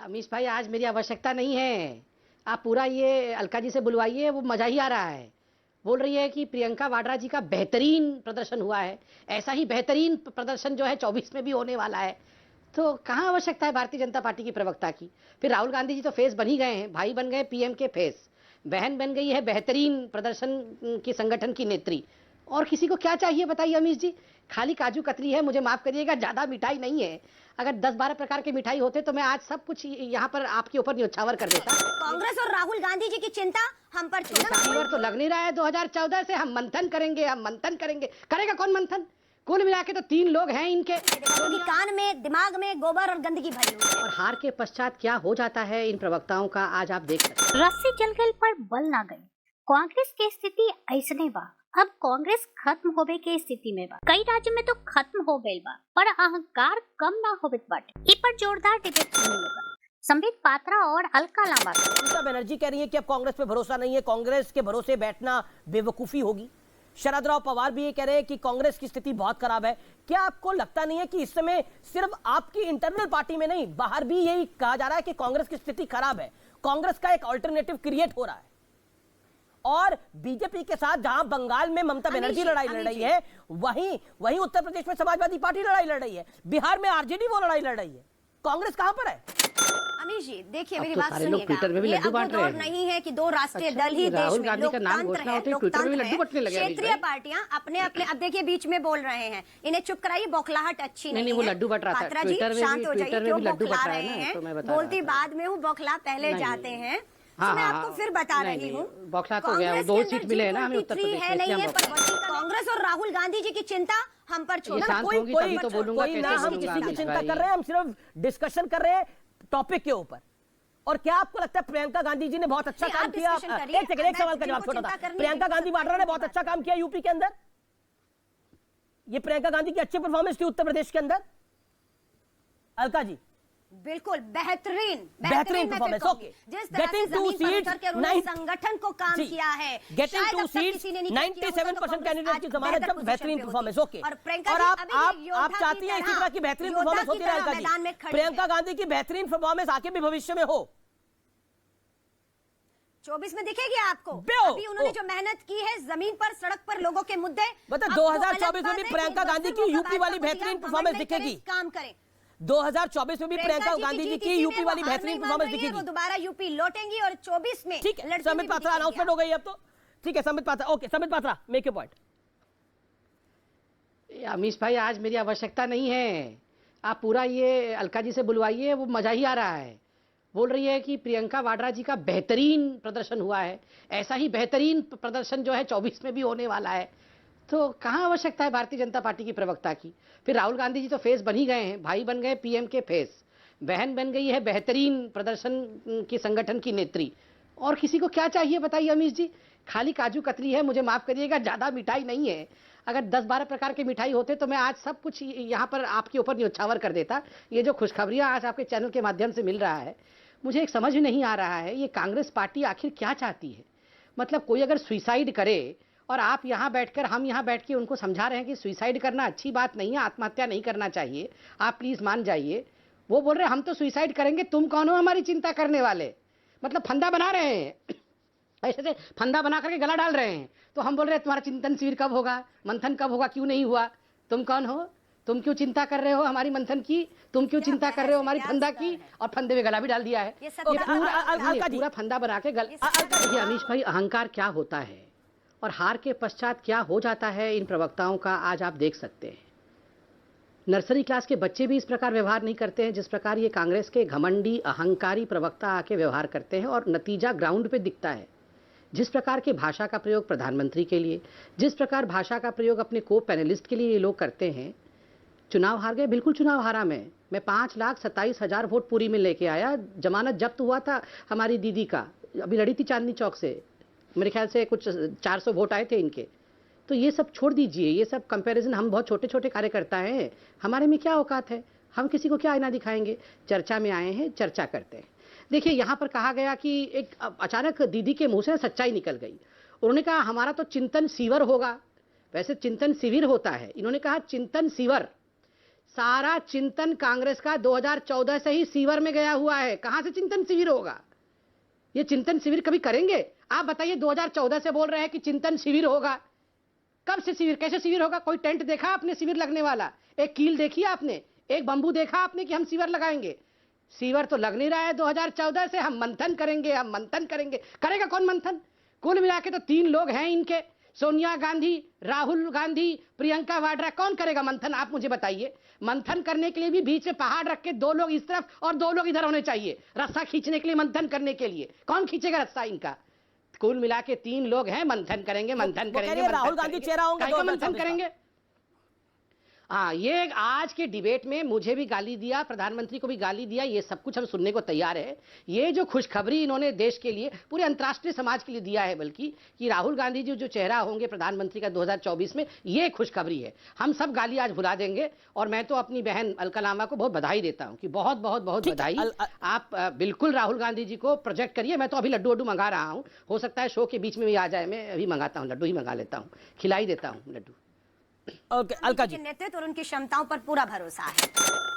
अमीश भाई आज मेरी आवश्यकता नहीं है। आप पूरा ये अलका जी से बुलवाइए, वो मजा ही आ रहा है। बोल रही है कि प्रियंका वाड्रा जी का बेहतरीन प्रदर्शन हुआ है। ऐसा ही बेहतरीन प्रदर्शन जो है 24 में भी होने वाला है। तो कहाँ आवश्यकता है भारतीय जनता पार्टी की प्रवक्ता की। फिर राहुल गांधी जी तो फेस बन ही गए हैं, भाई बन गए पीएम के फेस, बहन बन गई है बेहतरीन प्रदर्शन की संगठन की नेत्री। और किसी को क्या चाहिए बताइए अमीश जी। खाली काजू कतली है, मुझे माफ करिएगा, ज्यादा मिठाई नहीं है। अगर 10-12 प्रकार के मिठाई होते तो मैं आज सब कुछ यहाँ पर आपके ऊपर न्योछावर कर देता। कांग्रेस और राहुल गांधी जी की चिंता हम पर छोड़ो। तो लग नहीं रहा है 2014 से हम मंथन करेंगे, हम मंथन करेंगे। करेगा कौन मंथन? कुल मिला के तो 3 लोग हैं इनके, क्योंकि कान में दिमाग में गोबर और गंदगी भरी हुई है। और हार के पश्चात क्या हो जाता है इन प्रवक्ताओं का आज आप देख सकते हैं। रस्सी जल गई पर बल ना गई। कांग्रेस की स्थिति ऐसने बा, अब कांग्रेस खत्म होवे के स्थिति में बा। कई राज्य में तो खत्म हो गई बा, पर अहंकार कम ना होवे बाटे। इ पर जोरदार डिबेट होने लगा। संबित पात्रा और अलका लांबा। ममता बनर्जी कह रही है कि अब कांग्रेस पे भरोसा नहीं है, कांग्रेस के भरोसे बैठना बेवकूफी होगी। शरद राव पवार भी ये कह रहे हैं कि कांग्रेस की स्थिति बहुत खराब है। क्या आपको लगता नहीं है कि इस समय सिर्फ आपकी इंटरनल पार्टी में नहीं, बाहर भी यही कहा जा रहा है कि कांग्रेस की स्थिति खराब है, कांग्रेस का एक अल्टरनेटिव क्रिएट हो रहा है? और बीजेपी के साथ जहां बंगाल में ममता बनर्जी लड़ाई लड़ रही है, वहीं उत्तर प्रदेश में समाजवादी पार्टी लड़ाई लड़ रही है, बिहार में आरजेडी वो लड़ाई लड़ रही है। कांग्रेस कहां पर है? अमीश जी देखिए, मेरी तो बात सुनिएगा। ट्विटर में भी लड्डू बांट रहे हैं। नहीं है कि 2 राष्ट्रीय दल ही देश राहुल में गांधी का नाम घोषणा होते ही ट्विटर में भी लड्डू बंटने लगे। क्षेत्रीय पार्टियां अपने अपने, अब देखिए बीच में बोल रहे हैं, इन्हें चुप कराइए, बौखलाहट अच्छी नहीं है। वो लड्डू बंट रहा था पात्रा जी शांत हो जाइए, क्यों बौखला रहे हैं? बोलती बाद में हूँ, बौखला पहले जाते हैं। हाँ, मैं आपको फिर बता रही हूँ, बौखला तो गया, 2 सीट मिले हैं ना हमें उत्तर प्रदेश है नहीं है, पर कांग्रेस और राहुल गांधी जी की चिंता हम पर छोड़ो। कोई तो बोलूंगा ना, हम किसी की चिंता कर रहे हैं, हम सिर्फ डिस्कशन कर रहे हैं टॉपिक के ऊपर। और क्या आपको लगता है प्रियंका गांधी जी ने बहुत अच्छा काम किया? एक सेकंड, एक सवाल का जवाब छोटा था। प्रियंका गांधी वाड्रा ने बहुत अच्छा काम किया यूपी के अंदर? ये प्रियंका गांधी की अच्छी परफॉर्मेंस थी उत्तर प्रदेश के अंदर? अलका जी बिल्कुल बेहतरीन परफॉर्मेंस। ओके, गेटिंग 2 सीट्स, संगठन को काम किया है, गेटिंग 2 सीट्स, 97% कैंडिडेट की जमानत, जब बेहतरीन परफॉर्मेंस। ओके, और आप चाहती हैं इसी तरह की बेहतरीन परफॉर्मेंस होती रहे? अलका जी, प्रियंका गांधी की बेहतरीन परफॉर्मेंस आगे भी भविष्य में हो 24 में दिखेगी आपको। अभी उन्होंने जो मेहनत की है जमीन पर, सड़क पर, लोगों के मुद्दे, मतलब 2024 में भी प्रियंका गांधी की यूपी वाली बेहतरीन परफॉर्मेंस दिखेगी। काम करें 2024 में भी प्रियंका गांधी जी की यूपी वाली बेहतरीन परफॉर्मेंस दिखेगी। वो दोबारा यूपी लौटेंगी और 24 में ठीक है। संबित पात्रा अनाउंसमेंट हो गई अब तो, ठीक है Sambit Patra. Okay Sambit Patra, make your point. Amish भाई आज मेरी आवश्यकता नहीं है। आप पूरा ये अलका जी से बुलवाइए, वो मजा ही आ रहा है। बोल रही है कि प्रियंका वाड्रा जी का बेहतरीन प्रदर्शन हुआ है। ऐसा ही बेहतरीन प्रदर्शन जो है 24 में भी होने वाला है। तो कहाँ आवश्यकता है भारतीय जनता पार्टी की प्रवक्ता की। फिर राहुल गांधी जी तो फेस बन ही गए हैं, भाई बन गए पीएम के फेस, बहन बन गई है बेहतरीन प्रदर्शन की संगठन की नेत्री। और किसी को क्या चाहिए बताइए अमीश जी। खाली काजू कतली है, मुझे माफ करिएगा, ज्यादा मिठाई नहीं है। अगर 10-12 प्रकार के मिठाई होते तो मैं आज सब कुछ यहाँ पर आपके ऊपर न्योछावर कर देता। ये जो खुशखबरियां आज आपके चैनल के माध्यम से मिल रहा है, मुझे एक समझ नहीं आ रहा है, ये कांग्रेस पार्टी आखिर क्या चाहती है। मतलब कोई अगर सुसाइड करे और आप यहाँ बैठकर, हम यहाँ बैठ के उनको समझा रहे हैं कि सुसाइड करना अच्छी बात नहीं है, आत्महत्या नहीं करना चाहिए, आप प्लीज मान जाइए। वो बोल रहे हैं हम तो सुसाइड करेंगे, तुम कौन हो हमारी चिंता करने वाले। मतलब फंदा बना रहे हैं, ऐसे से फंदा बना करके गला डाल रहे हैं। तो हम बोल रहे हैं तुम्हारा चिंतन शिविर कब होगा, मंथन कब होगा, क्यों नहीं हुआ, तुम कौन हो, तुम क्यों चिंता कर रहे हो हमारी मंथन की, तुम क्यों चिंता कर रहे हो हमारी फंदा की। और फंदे में गला भी डाल दिया है, पूरा फंदा बना के गला। अमीश भाई अहंकार क्या होता है और हार के पश्चात क्या हो जाता है इन प्रवक्ताओं का आज आप देख सकते हैं। नर्सरी क्लास के बच्चे भी इस प्रकार व्यवहार नहीं करते हैं जिस प्रकार ये कांग्रेस के घमंडी अहंकारी प्रवक्ता आके व्यवहार करते हैं। और नतीजा ग्राउंड पे दिखता है। जिस प्रकार के भाषा का प्रयोग प्रधानमंत्री के लिए, जिस प्रकार भाषा का प्रयोग अपने को पैनलिस्ट के लिए ये लोग करते हैं। चुनाव हार गए, बिल्कुल चुनाव हारा मैं 5,27,000 वोट पूरी में लेके आया। जमानत जब्त हुआ था हमारी दीदी का, अभी लड़ी थी चांदनी चौक से, मेरे ख्याल से कुछ 400 वोट आए थे इनके। तो ये सब छोड़ दीजिए, ये सब कंपैरिजन। हम बहुत छोटे छोटे कार्यकर्ता हैं, हमारे में क्या औकात है, हम किसी को क्या आईना दिखाएंगे। चर्चा में आए हैं, चर्चा करते हैं। देखिए यहाँ पर कहा गया कि एक अचानक दीदी के मुंह से सच्चाई निकल गई। उन्होंने कहा हमारा तो चिंतन शिविर होगा, वैसे चिंतन शिविर होता है, इन्होंने कहा चिंतन शिविर। सारा चिंतन कांग्रेस का 2014 से ही सीवर में गया हुआ है। कहां से चिंतन शिविर होगा? ये चिंतन शिविर कभी करेंगे? आप बताइए, 2014 से बोल रहे हैं कि चिंतन शिविर होगा। कब से शिविर, कैसे शिविर होगा? कोई टेंट देखा आपने शिविर लगने वाला? एक कील देखी आपने? एक बंबू देखा आपने कि हम शिविर लगाएंगे? शिविर तो लग नहीं रहा है 2014 से। हम मंथन करेंगे, हम मंथन करेंगे। करेगा कौन मंथन? कुल मिला के तो 3 लोग हैं इनके, सोनिया गांधी, राहुल गांधी, प्रियंका वाड्रा। कौन करेगा मंथन? आप मुझे बताइए। मंथन करने के लिए भी बीच में पहाड़ रख के 2 लोग इस तरफ और 2 लोग इधर होने चाहिए, रस्सा खींचने के लिए, मंथन करने के लिए। कौन खींचेगा रस्सा इनका? कुल मिला के 3 लोग हैं, मंथन करेंगे, मंथन करेंगे। राहुल गांधी चेहरा होंगे, मंथन करेंगे। हाँ, ये आज के डिबेट में मुझे भी गाली दिया, प्रधानमंत्री को भी गाली दिया, ये सब कुछ हम सुनने को तैयार है। ये जो खुशखबरी इन्होंने देश के लिए, पूरे अंतर्राष्ट्रीय समाज के लिए दिया है, बल्कि कि राहुल गांधी जी जो चेहरा होंगे प्रधानमंत्री का 2024 में, ये खुशखबरी है। हम सब गाली आज भुला देंगे। और मैं तो अपनी बहन अलका लांबा को बहुत बधाई देता हूँ कि बहुत बहुत बहुत बधाई। आप बिल्कुल राहुल गांधी जी को प्रोजेक्ट करिए। मैं तो अभी लड्डू मंगा रहा हूँ, हो सकता है शो के बीच में भी आ जाए। मैं अभी मंगाता हूँ, लड्डू ही मंगा लेता हूँ, खिलाई देता हूँ लड्डू। ओके, अलका जी, नेतृत्व और उनकी क्षमताओं पर पूरा भरोसा है।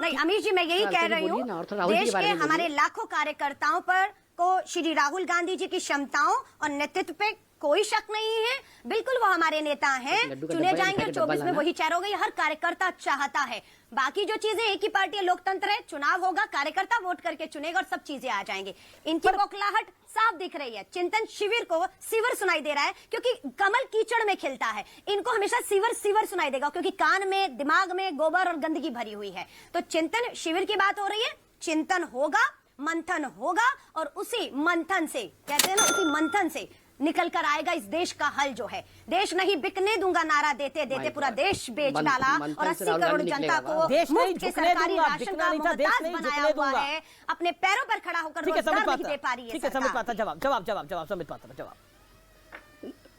नहीं अमीश जी, मैं यही कह रही हूँ, तो देश के हमारे लाखों कार्यकर्ताओं पर को श्री राहुल गांधी जी की क्षमताओं और नेतृत्व पे कोई शक नहीं है। बिल्कुल वो हमारे नेता हैं, चुने जाएंगे 24 में, वही चेहरा होगा। ये हर कार्यकर्ता चाहता है। बाकी जो चीजें, एक ही पार्टी है, लोकतंत्र है, चुनाव होगा, कार्यकर्ता वोट करके चुनेगा और सब चीजें आ जाएंगी। इनकी बौखलाहट साफ दिख रही है। चिंतन शिविर को सिवर सुनाई दे रहा है क्योंकि कमल कीचड़ में खिलता है। इनको हमेशा सिवर सिवर सुनाई देगा क्योंकि कान में, दिमाग में गोबर और गंदगी भरी हुई है। तो चिंतन शिविर की बात हो रही है, चिंतन होगा, मंथन होगा और उसी मंथन से, कहते हैं ना, उसी मंथन से निकल कर आएगा इस देश का हल जो है। देश नहीं बिकने दूंगा नारा देते देते पूरा देश बेच डाला और 80 करोड़ जनता को मुफ्त के सरकारी राशन का मोहताज बनाया हुआ है। अपने पैरों पर खड़ा होकर रोजगार नहीं दे पा रही है। ठीक है, समझ पाता। जवाब समझ पाता। जवाब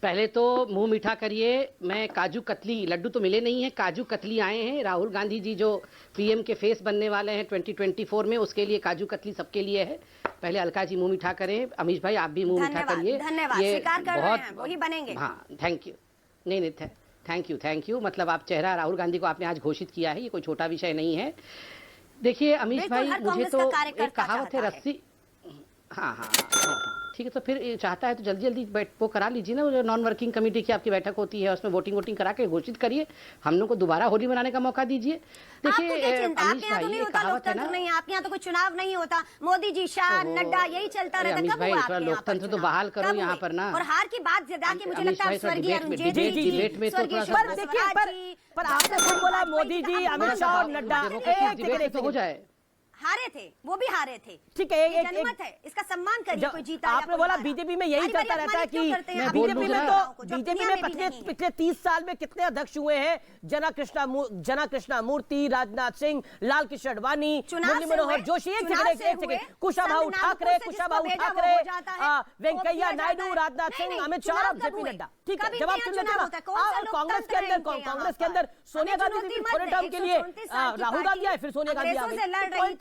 पहले तो मुंह मीठा करिए। मैं काजू कतली, लड्डू तो मिले नहीं है, काजू कतली आए हैं। राहुल गांधी जी जो पीएम के फेस बनने वाले हैं 2024 में, उसके लिए काजू कतली सबके लिए है। पहले अलका जी मुंह मीठा करें। अमीश भाई आप भी मुंह मीठा करिए। धन्यवाद, स्वीकार कर रहे हैं, वही बनेंगे। हाँ, थैंक यू। नहीं, थैंक यू। मतलब आप चेहरा राहुल गांधी को आपने आज घोषित किया है, ये कोई छोटा विषय नहीं है। देखिए अमीश भाई, मुझे तो एक कहावत है, रस्सी। हाँ, ठीक है। तो फिर चाहता है तो जल्दी जल्दी वो करा लीजिए ना, जो नॉन वर्किंग कमेटी की आपकी बैठक होती है, उसमें वोटिंग करा के घोषित करिए। हम लोग को दोबारा होली मनाने का मौका दीजिए। देखिए अमीश भाई, ये कहावत है ना, आपके यहाँ तो कोई चुनाव नहीं होता, मोदी जी, शाह, नड्डा, यही चलता रहता। अमीश भाई, थोड़ा लोकतंत्र तो बहाल करो यहाँ पर ना। और हार की बात ज्यादा की मुझे लगता है स्वर्गीय अरुण जेटली जी, डिबेट में तो थोड़ा सा, पर आपने खुद बोला मोदी जी, अमित शाह और नड्डा हो जाए। हारे थे, वो भी हारे थे। ठीक है, एक जनमत है, इसका सम्मान करिए। कोई जीता, आपने बोला बीजेपी में यही चलता रहता है कि बीजेपी में तो बीजेपी में पिछले 30 साल में कितने अध्यक्ष हुए हैं? जना कृष्णा मूर्ति, राजनाथ सिंह, लाल कृष्ण आडवाणी, मुरली मनोहर जोशी, एक सेकंड, कुशाभाऊ ठाकरे, वेंकैया नायडू, राजनाथ सिंह, अमित शाह और जेपी नड्डा। ठीक है, जवाब सुन लेते हैं। कांग्रेस के अंदर सोनिया गांधी थी, थोड़े टाइम के लिए राहुल गांधी आए, फिर सोनिया गांधी आ गई।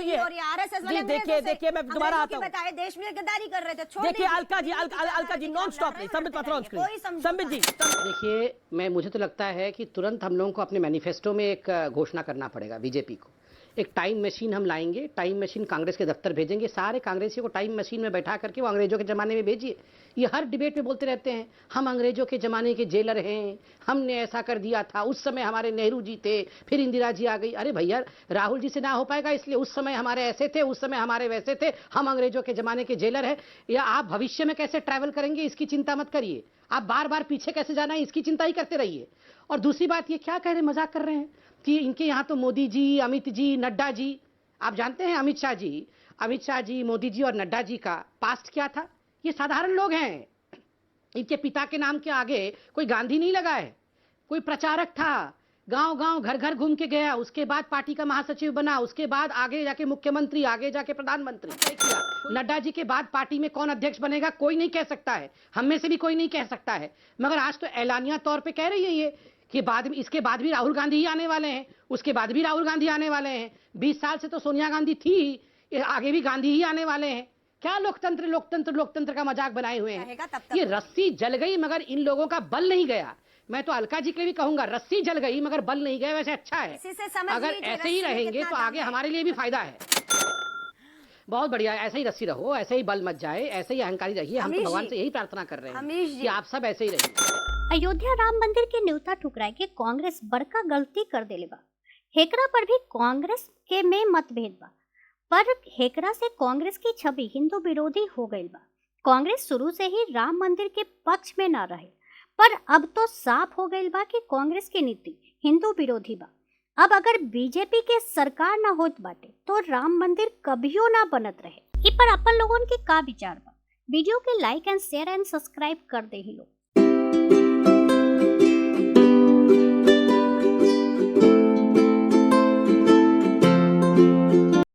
देखिए मैं दोबारा आता हूँ। देश में गद्दारी कर रहे थे। देखिए अलका जी नॉन स्टॉप नहीं, संबित पात्रा ऑन स्क्रीन। संबित जी, देखिए मुझे तो लगता है कि तुरंत हम लोगों को अपने मैनिफेस्टो में एक घोषणा करना पड़ेगा बीजेपी को। एक टाइम मशीन हम लाएंगे, टाइम मशीन कांग्रेस के दफ्तर भेजेंगे, सारे कांग्रेसियों को टाइम मशीन में बैठा करके वो अंग्रेजों के ज़माने में भेजिए। ये हर डिबेट में बोलते रहते हैं, हम अंग्रेजों के ज़माने के जेलर हैं, हमने ऐसा कर दिया था, उस समय हमारे नेहरू जी थे, फिर इंदिरा जी आ गई। अरे भैया, राहुल जी से ना हो पाएगा, इसलिए उस समय हमारे ऐसे थे, उस समय हमारे वैसे थे, हम अंग्रेजों के ज़माने के जेलर हैं। या आप भविष्य में कैसे ट्रैवल करेंगे इसकी चिंता मत करिए, आप बार बार पीछे कैसे जाना है इसकी चिंता ही करते रहिए। और दूसरी बात, ये क्या कह रहे, मजाक कर रहे हैं कि इनके यहाँ तो मोदी जी, अमित जी, नड्डा जी, आप जानते हैं अमित शाह जी, मोदी जी और नड्डा जी का पास्ट क्या था? ये साधारण लोग हैं। इनके पिता के नाम के आगे कोई गांधी नहीं लगा है, कोई प्रचारक था, गांव-गांव, घर-घर घूम के गया, उसके बाद पार्टी का महासचिव बना, उसके बाद आगे जाके मुख्यमंत्री, आगे जाके प्रधानमंत्री किया। नड्डा जी के बाद पार्टी में कौन अध्यक्ष बनेगा कोई नहीं कह सकता है, हम में से भी कोई नहीं कह सकता है। मगर आज तो ऐलानिया तौर पे कह रही है ये कि बाद में, इसके बाद भी राहुल गांधी ही आने वाले हैं, उसके बाद भी राहुल गांधी आने वाले हैं। 20 साल से तो सोनिया गांधी थी, आगे भी गांधी ही आने वाले हैं। क्या लोकतंत्र का मजाक बनाए हुए हैं? ये रस्सी जल गई मगर इन लोगों का बल नहीं गया। मैं तो अलका जी के लिए भी कहूंगा, रस्सी जल गई मगर बल नहीं गए, वैसे अच्छा है। इसी से समझ अगर लीजिए ऐसे ही रस्सी में रहेंगे कितना तो दम आगे है। हमारे लिए भी फायदा है। बहुत बढ़िया, ऐसे ही रस्सी रहो, ऐसे ही बल मत जाए, ऐसे ही अहंकारी रहिए। हम तो अमीश भगवान जी, से यही प्रार्थना कर रहे हैं अमीश जी। कि आप सब ऐसे ही रहिए। अयोध्या राम मंदिर के न्योता ठुकराए के कांग्रेस बड़का गलती कर देले बा। हेकरा पर भी कांग्रेस के में मतभेद बा, पर हेकरा से कांग्रेस की छवि हिंदू विरोधी हो गई बा। कांग्रेस शुरू से ही राम मंदिर के पक्ष में ना रहे, पर अब तो साफ हो गई बा कि कांग्रेस की नीति हिंदू विरोधी बा। अब अगर बीजेपी के सरकार ना होत बाटे तो राम मंदिर कभियो ना बनत रहे। इ पर अपन लोगन के का विचार बा? वीडियो के like and share and subscribe कर दे ही लोग।